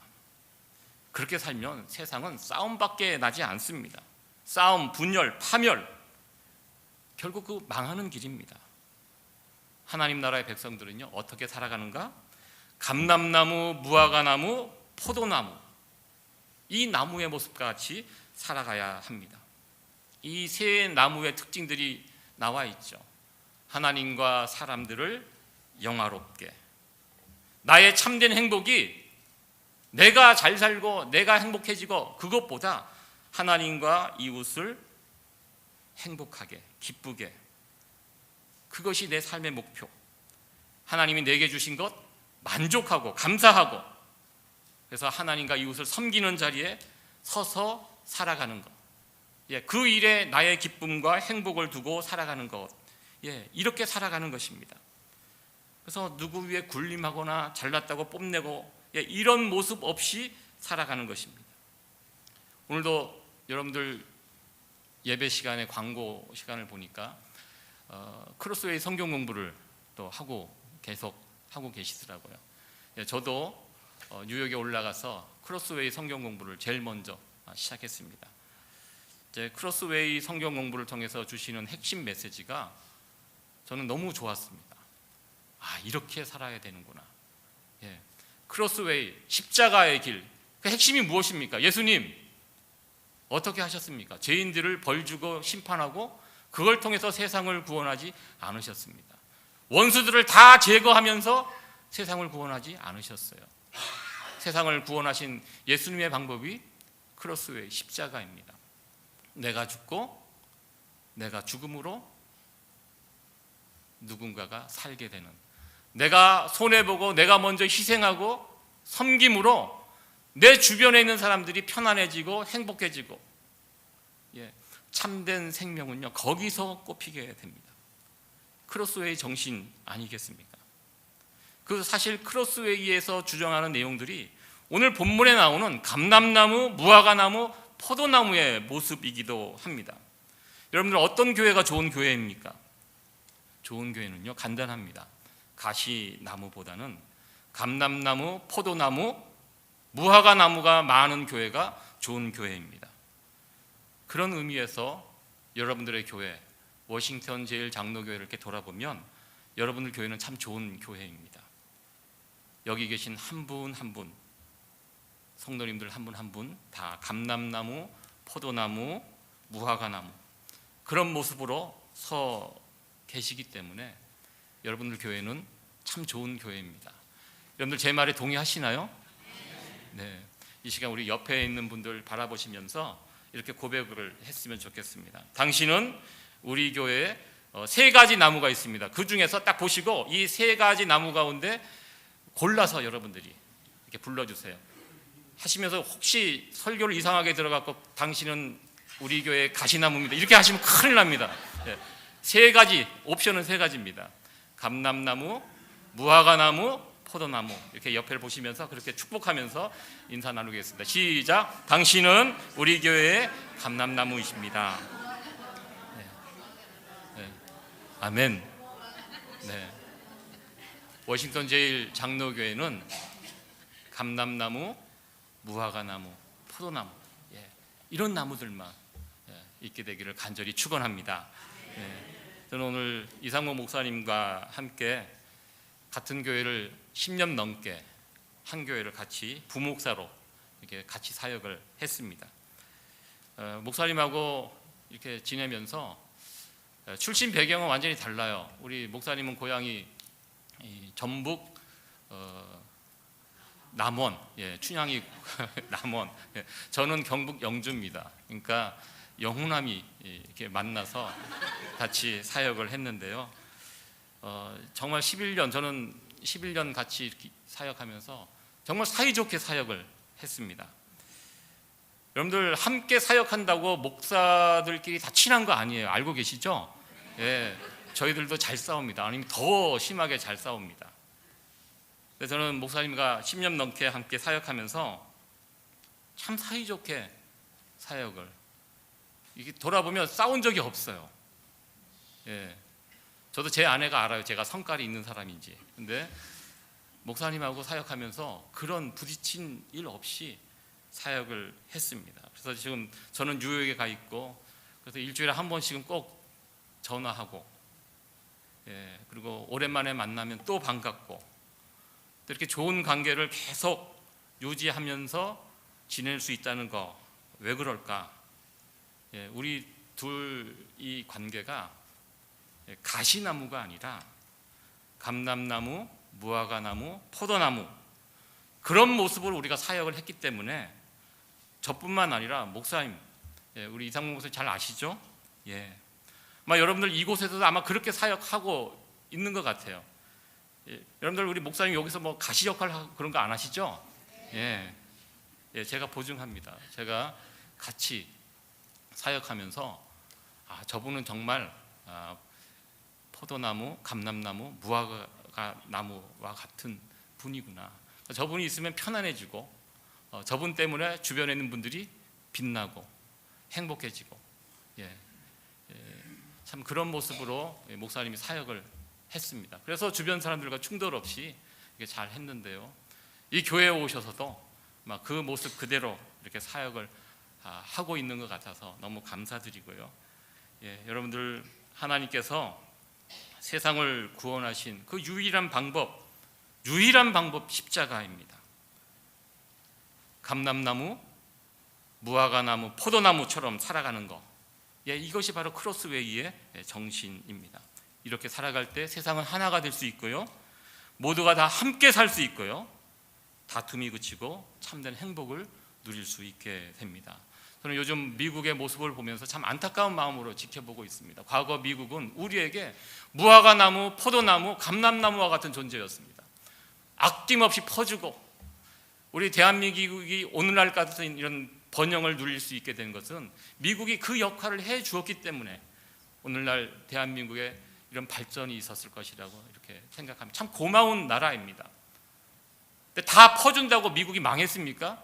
그렇게 살면 세상은 싸움밖에 나지 않습니다. 싸움, 분열, 파멸, 결국 그 망하는 길입니다. 하나님 나라의 백성들은요, 어떻게 살아가는가? 감람나무, 무화과나무, 포도나무, 이 나무의 모습과 같이 살아가야 합니다. 이 세 나무의 특징들이 나와 있죠. 하나님과 사람들을 영화롭게, 나의 참된 행복이 내가 잘 살고 내가 행복해지고, 그것보다 하나님과 이웃을 행복하게, 기쁘게, 그것이 내 삶의 목표. 하나님이 내게 주신 것 만족하고 감사하고, 그래서 하나님과 이웃을 섬기는 자리에 서서 살아가는 것, 그 일에 나의 기쁨과 행복을 두고 살아가는 것, 이렇게 살아가는 것입니다. 그래서 누구 위에 군림하거나 잘났다고 뽐내고 이런 모습 없이 살아가는 것입니다. 오늘도 여러분들 예배 시간에 광고 시간을 보니까 크로스웨이 성경 공부를 또 계속 하고 계시더라고요. 저도 뉴욕에 올라가서 크로스웨이 성경 공부를 제일 먼저 시작했습니다. 이제 크로스웨이 성경 공부를 통해서 주시는 핵심 메시지가 저는 너무 좋았습니다. 이렇게 살아야 되는구나. 크로스웨이, 십자가의 길, 그 핵심이 무엇입니까? 예수님 어떻게 하셨습니까? 죄인들을 벌주고 심판하고 그걸 통해서 세상을 구원하지 않으셨습니다. 원수들을 다 제거하면서 세상을 구원하지 않으셨어요. 세상을 구원하신 예수님의 방법이 크로스웨이, 십자가입니다. 내가 죽고 내가 죽음으로 누군가가 살게 되는, 내가 손해보고 내가 먼저 희생하고 섬김으로 내 주변에 있는 사람들이 편안해지고 행복해지고, 참된 생명은요 거기서 꼽히게 됩니다. 크로스웨이 정신 아니겠습니까? 그 사실 크로스웨이에서 주장하는 내용들이 오늘 본문에 나오는 감람나무, 무화과나무, 포도나무의 모습이기도 합니다. 여러분들, 어떤 교회가 좋은 교회입니까? 좋은 교회는요 간단합니다. 가시나무보다는 감람나무, 포도나무, 무화과나무가 많은 교회가 좋은 교회입니다. 그런 의미에서 여러분들의 교회, 워싱턴 제1장로교회를 이렇게 돌아보면 여러분들 교회는 참 좋은 교회입니다. 여기 계신 한 분 한 분, 성도님들 한 분 한 분 다 감람나무, 포도나무, 무화과나무, 그런 모습으로 서 계시기 때문에 여러분들 교회는 참 좋은 교회입니다. 여러분들 제 말에 동의하시나요? 네. 이 시간 우리 옆에 있는 분들 바라보시면서 이렇게 고백을 했으면 좋겠습니다. 당신은 우리 교회에 세 가지 나무가 있습니다. 그 중에서 딱 보시고 이 세 가지 나무 가운데 골라서 여러분들이 이렇게 불러주세요. 하시면서 혹시 설교를 이상하게 들어갔고 당신은 우리 교회 가시나무입니다, 이렇게 하시면 큰일 납니다. 세 가지, 옵션은 세 가지입니다. 감람나무, 무화과나무, 포도나무, 이렇게 옆을 보시면서 그렇게 축복하면서 인사 나누겠습니다. 시작. 당신은 우리 교회의 감람나무이십니다. 아멘. 워싱턴 제1장로교회는 감람나무, 무화과나무, 포도나무, 이런 나무들만 있게 되기를 간절히 축원합니다. 저는 오늘 이상모 목사님과 함께 같은 교회를 10년 넘게 한 교회를 같이 부목사로 이렇게 같이 사역을 했습니다. 목사님하고 이렇게 지내면서 출신 배경은 완전히 달라요. 우리 목사님은 고향이 전북 남원, 춘향이 남원. 저는 경북 영주입니다. 그러니까 영호남이 이렇게 만나서 같이 사역을 했는데요. 정말 11년, 저는 11년 같이 이렇게 사역하면서 정말 사이좋게 사역을 했습니다. 여러분들 함께 사역한다고 목사들끼리 다 친한 거 아니에요. 알고 계시죠? 저희들도 잘 싸웁니다. 아니면 더 심하게 잘 싸웁니다. 그래서 저는 목사님과 10년 넘게 함께 사역하면서 참 사이좋게 사역을, 이게 돌아보면 싸운 적이 없어요. 저도 제 아내가 알아요. 제가 성깔이 있는 사람인지. 근데 목사님하고 사역하면서 그런 부딪힌 일 없이 사역을 했습니다. 그래서 지금 저는 뉴욕에 가 있고, 그래서 일주일에 한 번씩은 꼭 전화하고, 그리고 오랜만에 만나면 또 반갑고, 또 이렇게 좋은 관계를 계속 유지하면서 지낼 수 있다는 거, 왜 그럴까? 우리 둘 이 관계가 가시나무가 아니라 감람나무, 무화과나무, 포도나무, 그런 모습으로 우리가 사역을 했기 때문에 저뿐만 아니라 목사님, 우리 이상문 목사님 잘 아시죠? 아마 여러분들 이곳에서도 아마 그렇게 사역하고 있는 것 같아요. 여러분들 우리 목사님 여기서 뭐 가시 역할 하고 그런 거 안 하시죠? 제가 보증합니다. 제가 같이 사역하면서 저분은 정말 포도나무, 감람나무, 무화과나무와 같은 분이구나. 저분이 있으면 편안해지고, 저분 때문에 주변에 있는 분들이 빛나고 행복해지고, 참 그런 모습으로 목사님이 사역을 했습니다. 그래서 주변 사람들과 충돌 없이 잘 했는데요. 이 교회에 오셔서도 막 그 모습 그대로 이렇게 사역을 하고 있는 것 같아서 너무 감사드리고요. 여러분들, 하나님께서 세상을 구원하신 그 유일한 방법 십자가입니다. 감람나무, 무화과나무, 포도나무처럼 살아가는 것, 이것이 바로 크로스웨이의 정신입니다. 이렇게 살아갈 때 세상은 하나가 될 수 있고요, 모두가 다 함께 살 수 있고요, 다툼이 그치고 참된 행복을 누릴 수 있게 됩니다. 저는 요즘 미국의 모습을 보면서 참 안타까운 마음으로 지켜보고 있습니다. 과거 미국은 우리에게 무화과나무, 포도나무, 감람나무와 같은 존재였습니다. 아낌없이 퍼주고, 우리 대한민국이 오늘날까지 이런 번영을 누릴 수 있게 된 것은 미국이 그 역할을 해 주었기 때문에 오늘날 대한민국에 이런 발전이 있었을 것이라고 이렇게 생각합니다. 참 고마운 나라입니다. 근데 다 퍼준다고 미국이 망했습니까?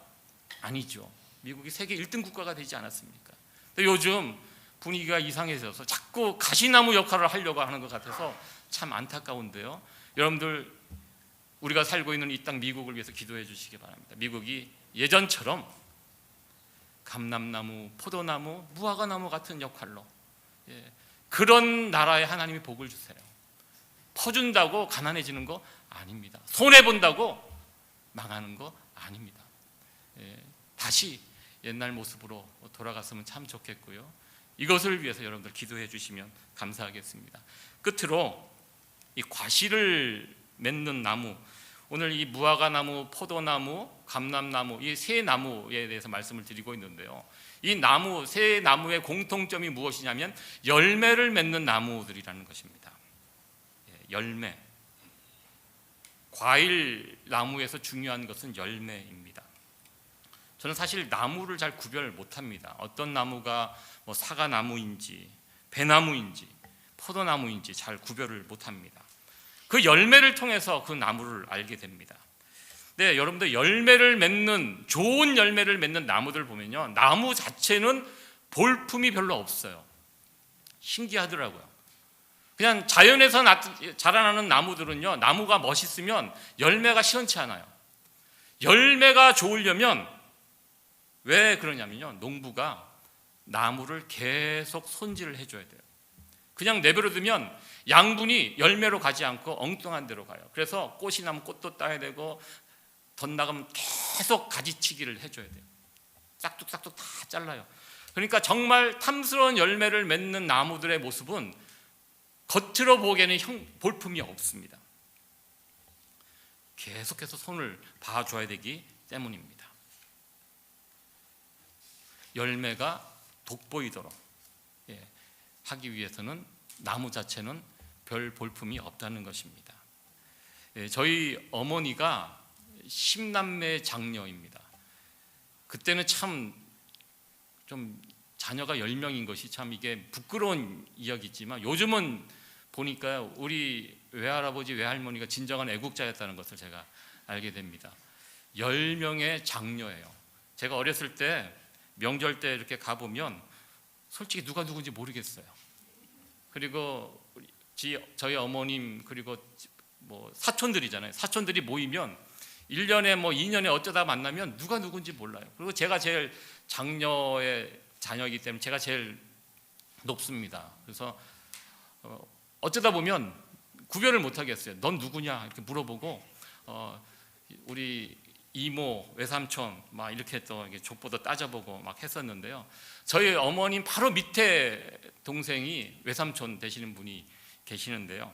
아니죠. 미국이 세계 1등 국가가 되지 않았습니까? 근데 요즘 분위기가 이상해져서 자꾸 가시나무 역할을 하려고 하는 것 같아서 참 안타까운데요. 여러분들, 우리가 살고 있는 이 땅 미국을 위해서 기도해 주시기 바랍니다. 미국이 예전처럼 감람나무, 포도나무, 무화과나무 같은 역할로, 그런 나라에 하나님이 복을 주세요. 퍼준다고 가난해지는 거 아닙니다. 손해본다고 망하는 거 아닙니다. 다시 옛날 모습으로 돌아갔으면 참 좋겠고요. 이것을 위해서 여러분들 기도해 주시면 감사하겠습니다. 끝으로 이 과실을 맺는 나무, 오늘 이 무화과나무, 포도나무, 감람나무, 이 세 나무에 대해서 말씀을 드리고 있는데요. 이 나무, 세 나무의 공통점이 무엇이냐면 열매를 맺는 나무들이라는 것입니다. 열매. 과일 나무에서 중요한 것은 열매입니다. 저는 사실 나무를 잘 구별 못합니다. 어떤 나무가 뭐 사과나무인지 배나무인지 포도나무인지 잘 구별을 못합니다. 그 열매를 통해서 그 나무를 알게 됩니다. 네, 여러분들, 열매를 맺는, 좋은 열매를 맺는 나무들 보면요, 나무 자체는 볼품이 별로 없어요. 신기하더라고요. 그냥 자연에서 자라나는 나무들은요, 나무가 멋있으면 열매가 시원치 않아요. 열매가 좋으려면 왜 그러냐면요, 농부가 나무를 계속 손질을 해줘야 돼요. 그냥 내버려두면 양분이 열매로 가지 않고 엉뚱한 데로 가요. 그래서 꽃이 나면 꽃도 따야 되고, 덧나가면 계속 가지치기를 해줘야 돼요. 싹둑싹둑 다 잘라요. 그러니까 정말 탐스러운 열매를 맺는 나무들의 모습은 겉으로 보기에는 볼품이 없습니다. 계속해서 손을 봐줘야 되기 때문입니다. 열매가 돋보이도록 하기 위해서는 나무 자체는 별 볼품이 없다는 것입니다. 저희 어머니가 10남매 장녀입니다. 그때는 참 좀 자녀가 10명인 것이 참 이게 부끄러운 이야기지만 요즘은 보니까 우리 외할아버지 외할머니가 진정한 애국자였다는 것을 제가 알게 됩니다. 10명의 장녀예요. 제가 어렸을 때 명절 때 이렇게 가보면 솔직히 누가 누군지 모르겠어요. 그리고 저희 어머님 그리고 뭐 사촌들이잖아요. 사촌들이 모이면 1년에 뭐 2년에 어쩌다 만나면 누가 누군지 몰라요. 그리고 제가 제일 장녀의 자녀이기 때문에 제가 제일 높습니다. 그래서 어쩌다 보면 구별을 못 하겠어요. 넌 누구냐 이렇게 물어보고 우리 이모, 외삼촌 막 이렇게 또 이렇게 족보도 따져보고 막 했었는데요. 저희 어머님 바로 밑에 동생이 외삼촌 되시는 분이 계시는데요.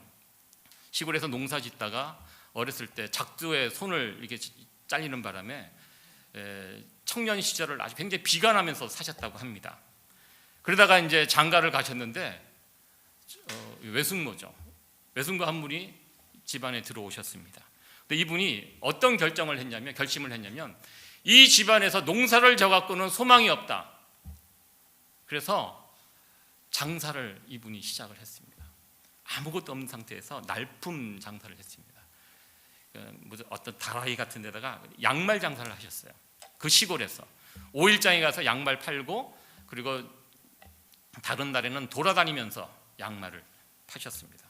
시골에서 농사 짓다가 어렸을 때 작두에 손을 이렇게 잘리는 바람에 청년 시절을 아주 굉장히 비관하면서 사셨다고 합니다. 그러다가 이제 장가를 가셨는데 외숙모죠. 외숙모 한 분이 집안에 들어오셨습니다. 근데 이분이 어떤 결심을 했냐면 이 집안에서 농사를 져갖고는 소망이 없다. 그래서 장사를 이분이 시작을 했습니다. 아무것도 없는 상태에서 날품 장사를 했습니다. 어떤 다라이 같은 데다가 양말 장사를 하셨어요. 그 시골에서 5일장에 가서 양말 팔고 그리고 다른 날에는 돌아다니면서 양말을 파셨습니다.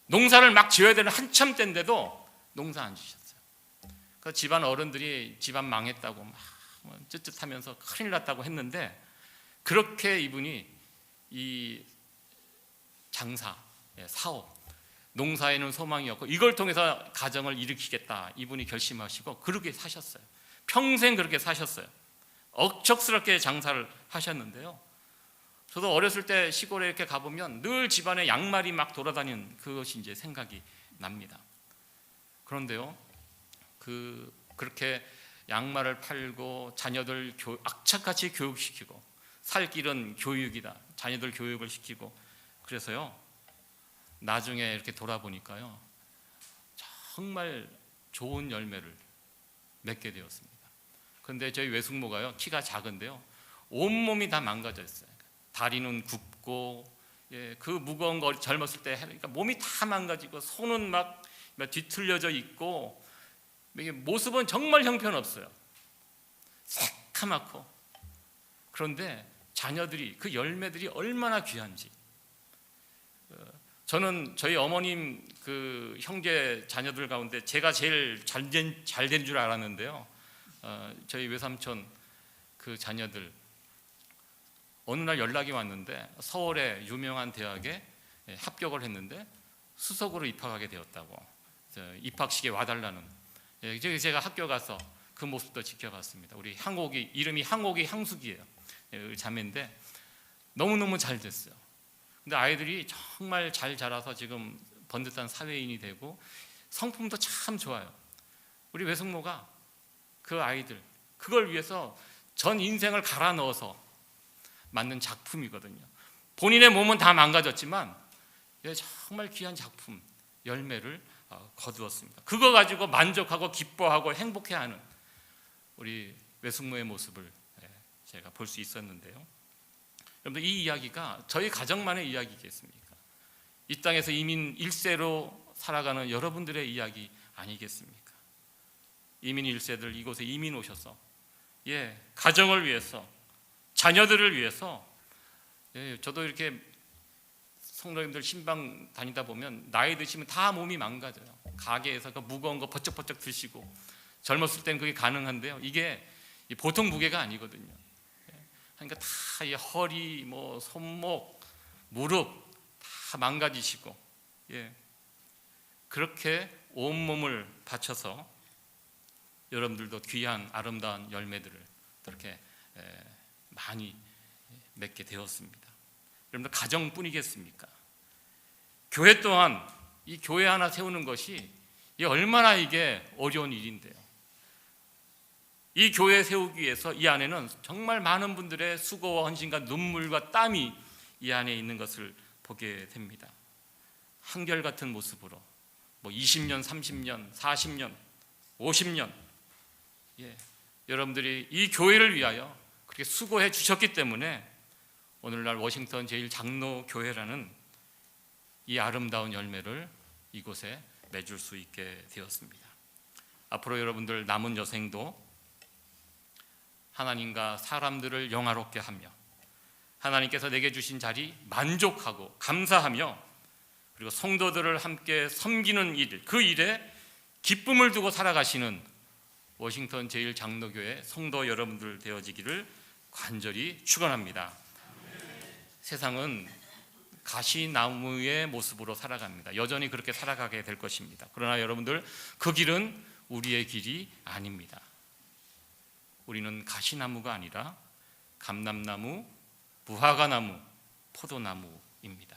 농사를 막 지어야 되는 한참 때인데도 농사 안 지셨어요. 그 집안 어른들이 집안 망했다고 막 쯧쯧하면서 큰일 났다고 했는데 그렇게 이분이 이 장사, 사업, 농사에는 소망이 없고 이걸 통해서 가정을 일으키겠다 이분이 결심하시고 그렇게 사셨어요. 평생 그렇게 사셨어요. 억척스럽게 장사를 하셨는데요. 저도 어렸을 때 시골에 이렇게 가보면 늘 집안에 양말이 막 돌아다니는 그것이 이제 생각이 납니다. 그런데요, 그렇게 양말을 팔고 자녀들 악착같이 교육시키고 살 길은 교육이다. 자녀들 교육을 시키고 그래서요. 나중에 이렇게 돌아보니까요. 정말 좋은 열매를 맺게 되었습니다. 그런데 저희 외숙모가요. 키가 작은데요. 온몸이 다 망가져 있어요. 다리는 굽고 그 무거운 거 젊었을 때 하니까 몸이 다 망가지고 손은 막 뒤틀려져 있고 모습은 정말 형편없어요. 새카맣고 그런데 자녀들이 그 열매들이 얼마나 귀한지 저는 저희 어머님 그 형제 자녀들 가운데 제가 제일 잘 된 줄 알았는데요. 저희 외삼촌 그 자녀들 어느 날 연락이 왔는데 서울의 유명한 대학에 합격을 했는데 수석으로 입학하게 되었다고 입학식에 와달라는 제가 학교 가서 그 모습도 지켜봤습니다. 우리 향옥이 이름이 향옥이 향숙이에요. 자매인데 너무너무 잘 됐어요. 근데 아이들이 정말 잘 자라서 지금 번듯한 사회인이 되고 성품도 참 좋아요. 우리 외숙모가 그 아이들 그걸 위해서 전 인생을 갈아 넣어서 만든 작품이거든요. 본인의 몸은 다 망가졌지만 정말 귀한 작품 열매를 거두었습니다. 그거 가지고 만족하고 기뻐하고 행복해하는 우리 외숙모의 모습을 제가 볼 수 있었는데요. 여러분들 이 이야기가 저희 가정만의 이야기겠습니까? 이 땅에서 이민 1세로 살아가는 여러분들의 이야기 아니겠습니까? 이민 1세들 이곳에 이민 오셔서 가정을 위해서 자녀들을 위해서 저도 이렇게 성도님들 신방 다니다 보면 나이 드시면 다 몸이 망가져요. 가게에서 그 무거운 거 버쩍버쩍 드시고 젊었을 때는 그게 가능한데요. 이게 보통 무게가 아니거든요. 그러니까 다 이 허리, 뭐 손목, 무릎 다 망가지시고 그렇게 온몸을 바쳐서 여러분들도 귀한 아름다운 열매들을 그렇게 많이 맺게 되었습니다. 여러분들 가정뿐이겠습니까? 교회 또한 이 교회 하나 세우는 것이 이게 얼마나 이게 어려운 일인데요. 이 교회 세우기 위해서 이 안에는 정말 많은 분들의 수고와 헌신과 눈물과 땀이 이 안에 있는 것을 보게 됩니다. 한결같은 모습으로 20년, 30년, 40년, 50년 여러분들이 이 교회를 위하여 그렇게 수고해 주셨기 때문에 오늘날 워싱턴 제1장로교회라는 이 아름다운 열매를 이곳에 맺을 수 있게 되었습니다. 앞으로 여러분들 남은 여생도 하나님과 사람들을 영화롭게 하며 하나님께서 내게 주신 자리 만족하고 감사하며 그리고 성도들을 함께 섬기는 일, 그 일에 기쁨을 두고 살아가시는 워싱턴 제1장로교회 성도 여러분들 되어지기를 간절히 축원합니다. 세상은 가시나무의 모습으로 살아갑니다. 여전히 그렇게 살아가게 될 것입니다. 그러나 여러분들, 그 길은 우리의 길이 아닙니다. 우리는 가시나무가 아니라 감람나무, 무화과나무, 포도나무입니다.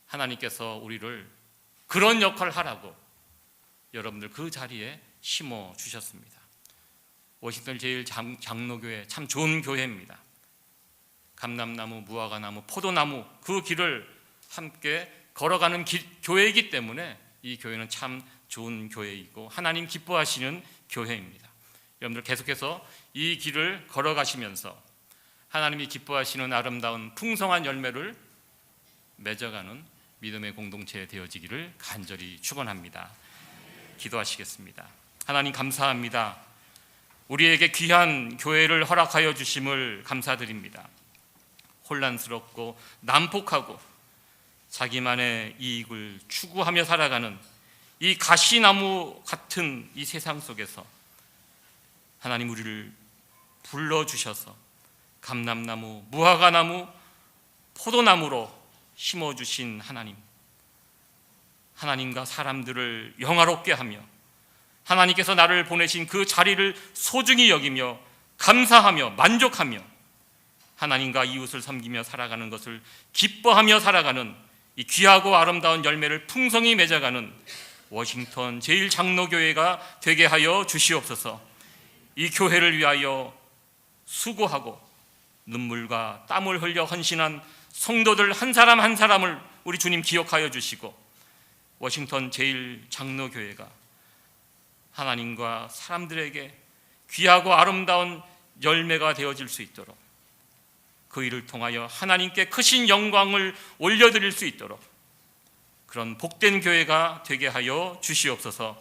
하나님께서 우리를 그런 역할을 하라고 여러분들 그 자리에 심어 주셨습니다. 워싱턴 제1장로교회 참 좋은 교회입니다. 감람나무, 무화과나무, 포도나무 그 길을 함께 걸어가는 교회이기 때문에 이 교회는 참 좋은 교회이고 하나님 기뻐하시는 교회입니다. 여러분들 계속해서 이 길을 걸어가시면서 하나님이 기뻐하시는 아름다운 풍성한 열매를 맺어가는 믿음의 공동체 되어지기를 간절히 축원합니다. 기도하시겠습니다. 하나님 감사합니다. 우리에게 귀한 교회를 허락하여 주심을 감사드립니다. 혼란스럽고 난폭하고 자기만의 이익을 추구하며 살아가는 이 가시나무 같은 이 세상 속에서 하나님 우리를 불러주셔서 감람나무, 무화과나무, 포도나무로 심어주신 하나님, 하나님과 사람들을 영화롭게 하며 하나님께서 나를 보내신 그 자리를 소중히 여기며 감사하며 만족하며 하나님과 이웃을 섬기며 살아가는 것을 기뻐하며 살아가는 이 귀하고 아름다운 열매를 풍성히 맺어가는 워싱턴 제1장로교회가 되게 하여 주시옵소서. 이 교회를 위하여 수고하고 눈물과 땀을 흘려 헌신한 성도들 한 사람 한 사람을 우리 주님 기억하여 주시고 워싱턴 제1장로교회가 하나님과 사람들에게 귀하고 아름다운 열매가 되어질 수 있도록 그 일을 통하여 하나님께 크신 영광을 올려드릴 수 있도록 그런 복된 교회가 되게 하여 주시옵소서.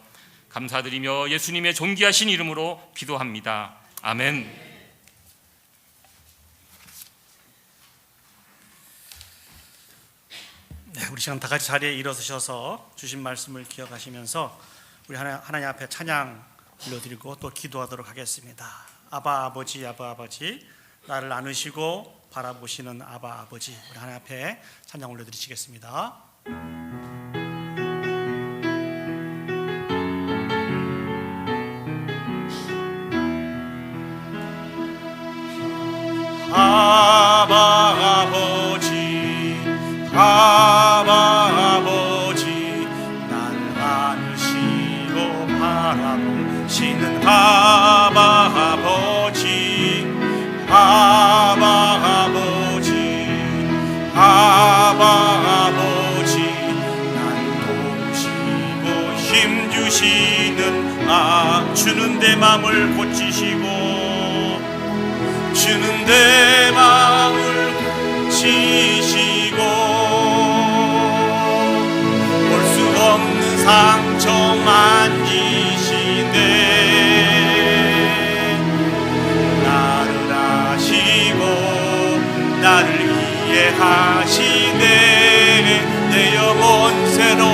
감사드리며 예수님의 존귀하신 이름으로 기도합니다. 아멘. 네, 우리 시간 다 같이 자리에 일어서셔서 주신 말씀을 기억하시면서 우리 하나님 앞에 찬양 불러드리고 또 기도하도록 하겠습니다. 아바 아버지, 아바 아버지, 나를 안으시고 바라보시는 아바 아버지, 우리 하나님 앞에 찬양 올려드리시겠습니다. 아바 아버지, 아바 아버지, 나를 안으시고 바라보시는 아바 아버지, 아바 아버지, 아바 아버지, 나를 도우시고 힘주시는 주는 내 맘을 고치시고 주는 내 마음을 고치시고 볼 수 없는 상처 만지시네 나를 아시고 나를 이해하시네 내 영혼 새로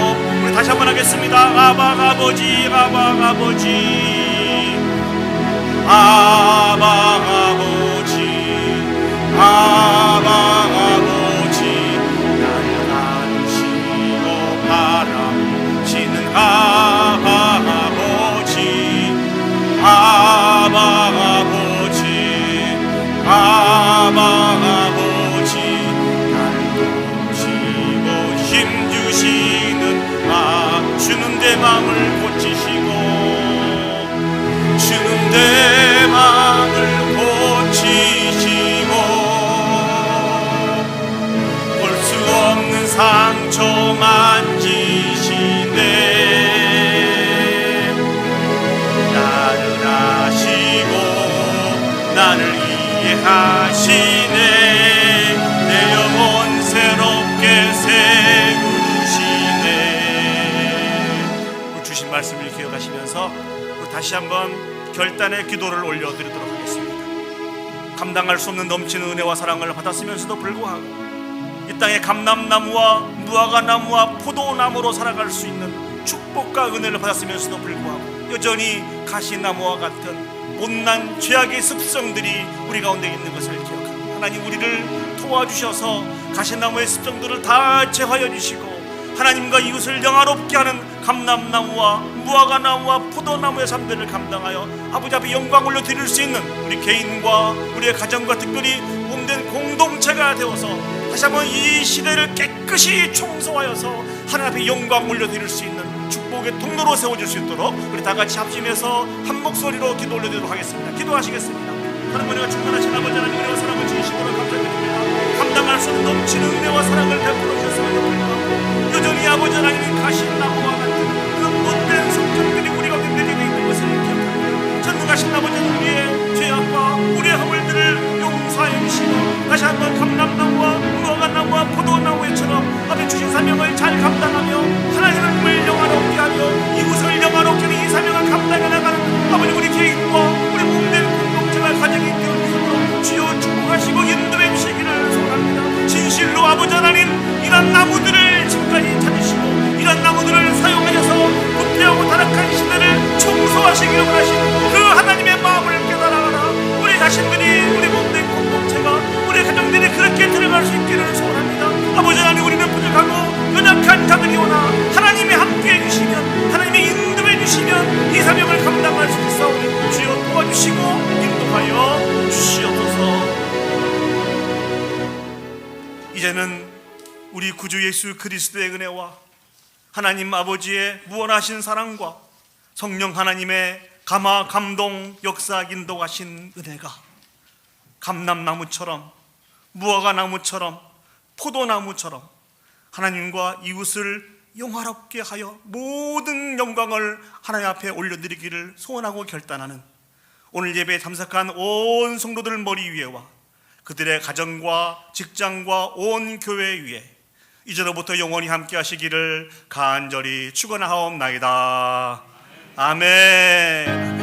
우리 다시 한번 하겠습니다. 아바 아버지, 아바 아버지, 아바 아버지, 아바 아버지, 나를 안으시고 바라보시는 아바 아버지, 아바 아버지, 아바 아버지, 나를 도우시고 힘주시는 주는 내 맘을 내 마음을 고치시고 볼 수 없는 상처 만지시네. 나를 아시고 나를 이해하시네. 내 영혼 새롭게 세우시네. 주신 말씀을 기억하시면서 다시 한번 결단의 기도를 올려드리도록 하겠습니다. 감당할 수 없는 넘치는 은혜와 사랑을 받았으면서도 불구하고 이 땅의 감람나무와 무화과나무와 포도나무로 살아갈 수 있는 축복과 은혜를 받았으면서도 불구하고 여전히 가시나무와 같은 못난 죄악의 습성들이 우리 가운데 있는 것을 기억합니다. 하나님, 우리를 도와주셔서 가시나무의 습성들을 다 제하여 주시고 하나님과 이웃을 영화롭게 하는 감람나무와 무화과나무와 포도나무의 삶들을 감당하여 아버지 앞에 영광 올려드릴 수 있는 우리 개인과 우리의 가정과 특별히 몸된 공동체가 되어서 다시 한번 이 시대를 깨끗이 청소하여서 하나님 앞에 영광 올려드릴 수 있는 축복의 통로로 세워질 수 있도록 우리 다 같이 합심해서 한 목소리로 기도 올려드리도록 하겠습니다. 기도하시겠습니다. 하나님, 은혜가 충만하신 아버지 하나님, 은혜와 사랑을 주시므로 감사드립니다. 감당할 수 없는 넘치는 은혜와 사랑을 베풀어 주셨음에도 불구하고 여전히 아버지 하나님이 가신 나무와 같은 그 못된 성격들이 우리 가운데 내게 있는 것을 기억합니다. 전능하신 아버지 하나님, 우리의 죄악과 우리의 허물들을 용서하여 주시고 다시 한번 감람나무와 무화과나무와 포도나무처럼 앞에 주신 사명을 잘 감당하며 하나님을 영화롭게 하며 이웃을 영화롭게 하는 이 사명을 감당해 나가는 아버지 우리 개인과 우리 몸된 공동체가 가정이 되어주므로 주여 축복하시고 인도해 주시기를 소원합니다. 진실로 아버지 하나님, 이런 나무들을 지금까지 찾으시고 이런 나무들을 사용하셔서 부패하고 타락한 시대를 청소하시기를 원하시는 그 하나님의 마음을 깨달아라. 우리 자신들이, 우리 몸된 공동체가, 우리 가정들이 그렇게 들어갈 수 있기를 소원합니다. 아버지 하나님, 우리는 부족하고 연약한 자들이오나 하나님이 함께해 주시면, 하나님이 인도해 주시면 이 사명을 감당할 수 있사오니 주여 도와주시고 인도하여 주시옵소서. 이제는 우리 구주 예수 그리스도의 은혜와 하나님 아버지의 무한하신 사랑과 성령 하나님의 감화 감동 역사 인도하신 은혜가 감람나무처럼 무화과나무처럼 포도나무처럼 하나님과 이웃을 영화롭게 하여 모든 영광을 하나님 앞에 올려드리기를 소원하고 결단하는 오늘 예배에 참석한 온 성도들 머리 위에와 그들의 가정과 직장과 온 교회 위에 이제로부터 영원히 함께 하시기를 간절히 축원하옵나이다. 아멘.